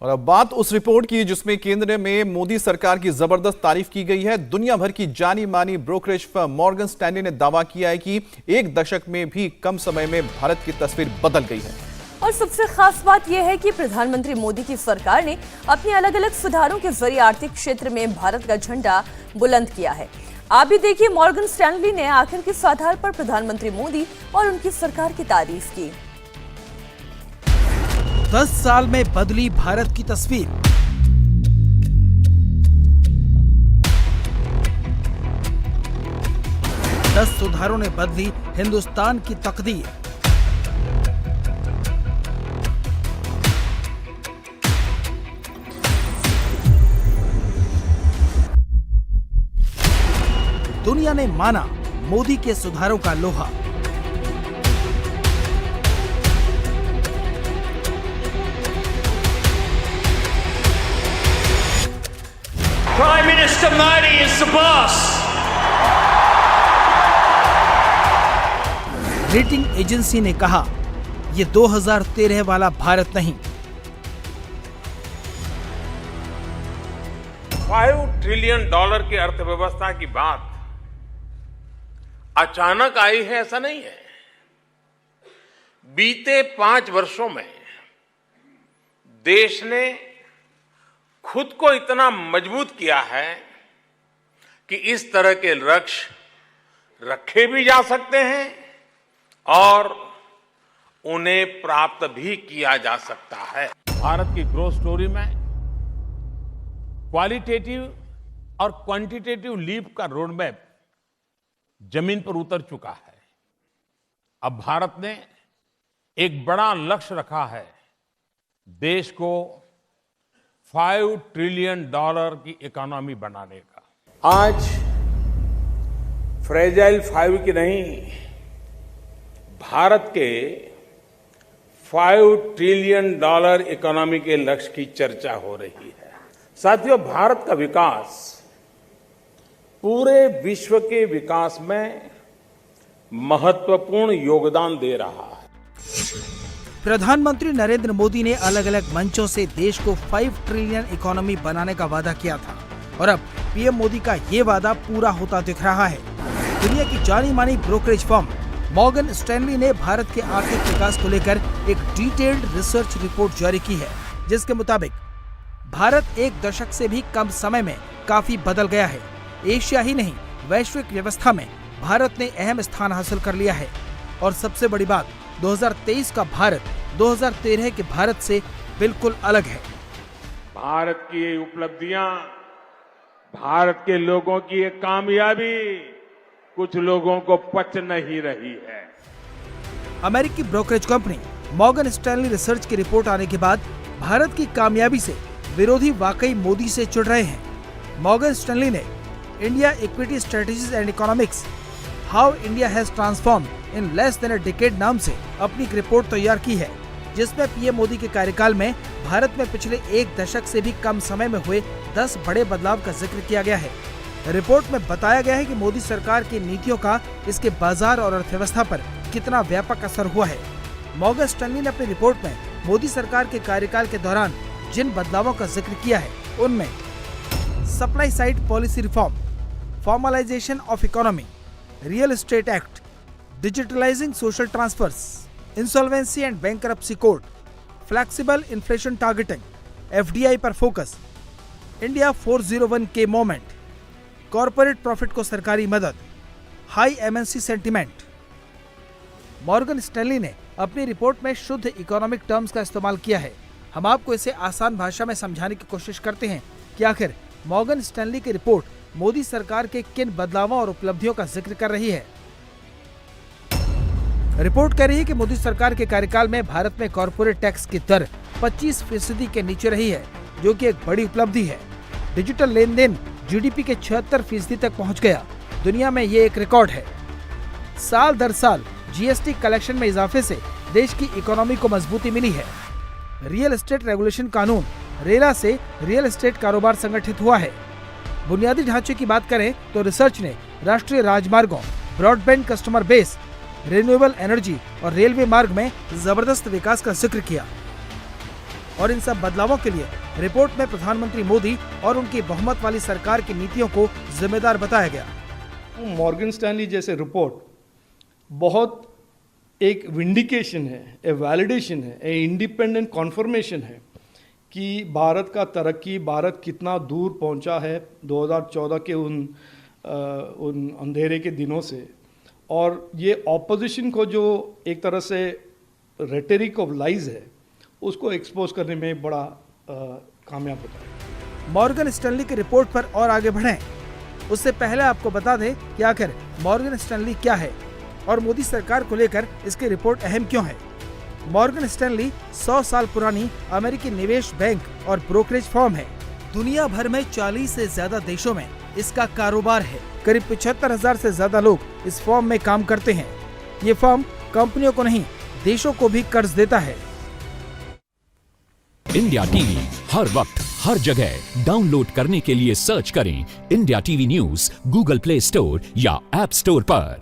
और अब बात उस रिपोर्ट की जिसमें केंद्र में मोदी सरकार की जबरदस्त तारीफ की गई है। दुनिया भर की जानी मानी ब्रोकरेज फर्म मॉर्गन स्टैनली ने दावा किया है कि एक दशक में भी कम समय में भारत की तस्वीर बदल गई है। और सबसे खास बात यह है कि प्रधानमंत्री मोदी की सरकार ने अपने अलग अलग सुधारों के जरिए आर्थिक क्षेत्र में भारत का झंडा बुलंद किया है। आप भी देखिए, मॉर्गन स्टैनली ने आखिर किस आधार पर प्रधानमंत्री मोदी और उनकी सरकार की तारीफ की। 10 साल में बदली भारत की तस्वीर। दस सुधारों ने बदली हिंदुस्तान की तकदीर। दुनिया ने माना मोदी के सुधारों का लोहा। Prime Minister Modi is the boss. Rating agency ने कहा, ये 2013 वाला भारत नहीं। $5 ट्रिलियन की अर्थव्यवस्था की बात अचानक आई है ऐसा नहीं है। बीते 5 वर्षों में देश ने खुद को इतना मजबूत किया है कि इस तरह के लक्ष्य रखे भी जा सकते हैं और उन्हें प्राप्त भी किया जा सकता है। भारत की ग्रोथ स्टोरी में क्वालिटेटिव और क्वांटिटेटिव लीप का रोडमैप जमीन पर उतर चुका है। अब भारत ने एक बड़ा लक्ष्य रखा है, देश को $5 ट्रिलियन की इकोनॉमी बनाने का। आज फ्रेजाइल 5 की नहीं, भारत के $5 ट्रिलियन इकोनॉमी के लक्ष्य की चर्चा हो रही है। साथियों, भारत का विकास पूरे विश्व के विकास में महत्वपूर्ण योगदान दे रहा है। प्रधानमंत्री नरेंद्र मोदी ने अलग अलग मंचों से देश को 5 ट्रिलियन इकोनॉमी बनाने का वादा किया था और अब पीएम मोदी का ये वादा पूरा होता दिख रहा है। दुनिया की जानी मानी ब्रोकरेज फर्म मॉर्गन स्टैनली ने भारत के आर्थिक विकास को लेकर एक डिटेल्ड रिसर्च रिपोर्ट जारी की है, जिसके मुताबिक भारत एक दशक से भी कम समय में काफी बदल गया है। एशिया ही नहीं, वैश्विक व्यवस्था में भारत ने अहम स्थान हासिल कर लिया है। और सबसे बड़ी बात, 2023 का भारत 2013 के भारत से बिल्कुल अलग है। भारत की ये उपलब्धियां, भारत के लोगों की ये कामयाबी कुछ लोगों को पच नहीं रही है। अमेरिकी brokerage company Morgan Stanley research की रिपोर्ट आने के बाद भारत की कामयाबी से विरोधी वाकई मोदी से चिढ़ रहे हैं। मॉर्गन स्टैनली ने India equity strategies and economics, how India has transformed in less than a decade नाम से अपनी एक रिपोर्ट तैयार की है, जिसमें पीएम मोदी के कार्यकाल में भारत में पिछले एक दशक से भी कम समय में हुए 10 बड़े बदलाव का जिक्र किया गया है। रिपोर्ट में बताया गया है कि मोदी सरकार की नीतियों का इसके बाजार और अर्थव्यवस्था पर कितना व्यापक असर हुआ है। मॉर्गन स्टैनली ने अपनी रिपोर्ट में मोदी सरकार के कार्यकाल के दौरान जिन बदलावों का जिक्र किया है, उनमें supply side policy reform, formalisation of economy, real estate act, digitalising social transfers, insolvency and bankruptcy code, flexible inflation targeting, FDI पर focus, India 401k movement, corporate profit को सरकारी मदद, high MNC sentiment. Morgan Stanley ने अपनी report में शुद्ध economic terms का इस्तेमाल किया है। हम आपको इसे आसान भाषा में समझाने की कोशिश करते हैं कि आखिर मॉर्गन स्टैनली की रिपोर्ट मोदी सरकार के किन बदलावों और उपलब्धियों का जिक्र कर रही है। रिपोर्ट कह रही है कि मोदी सरकार के कार्यकाल में भारत में कॉर्पोरेट टैक्स की दर 25% के नीचे रही है, जो कि एक बड़ी उपलब्धि है। डिजिटल लेन देन जीडीपी के 76% तक पहुंच गया। दुनिया में ये एक रिकॉर्ड है। साल दर साल जीएसटी कलेक्शन में इजाफे से देश की इकोनॉमी को मजबूती मिली है। रियल एस्टेट रेगुलेशन कानून रेरा से रियल एस्टेट कारोबार संगठित हुआ है। बुनियादी ढांचे की बात करें तो रिसर्च ने राष्ट्रीय राजमार्गों, broadband customer base, renewable energy और रेलवे मार्ग में जबरदस्त विकास का जिक्र किया। और इन सब बदलावों के लिए रिपोर्ट में प्रधानमंत्री मोदी और उनकी बहुमत वाली सरकार की नीतियों को जिम्मेदार बताया गया। मॉर्गन स्टैनली जैसे रिपोर्ट बहुत एक विंडिकेशन है, ए वैलिडेशन है, ए इंडिपेंडेंट कॉन्फर्मेशन है कि भारत का तरक्की, भारत कितना दूर पहुंचा है 2014 के उन अंधेरे के दिनों से। और ये ऑपोजिशन को जो एक तरह से रेटरिक ऑफ लाइज है उसको एक्सपोज करने में बड़ा कामयाब होता है। मॉर्गन स्टैनली की रिपोर्ट पर और आगे बढ़ें, उससे पहले आपको बता दें कि आखिर मॉर्गन स्टैनली क्या है और मोदी सरकार को लेकर इसकी रिपोर्ट अहम क्यों है। मॉर्गन स्टैनली 100 साल पुरानी अमेरिकी निवेश बैंक और ब्रोकरेज फर्म है। दुनिया भर में 40 से ज्यादा देशों में इसका कारोबार है। करीब 75,000 से ज्यादा लोग इस फर्म में काम करते हैं। ये फर्म कंपनियों को नहीं, देशों को भी कर्ज देता है। इंडिया टीवी हर वक्त हर जगह डाउनलोड करने के लिए सर्च करें India TV news Google play store या ऐप स्टोर पर।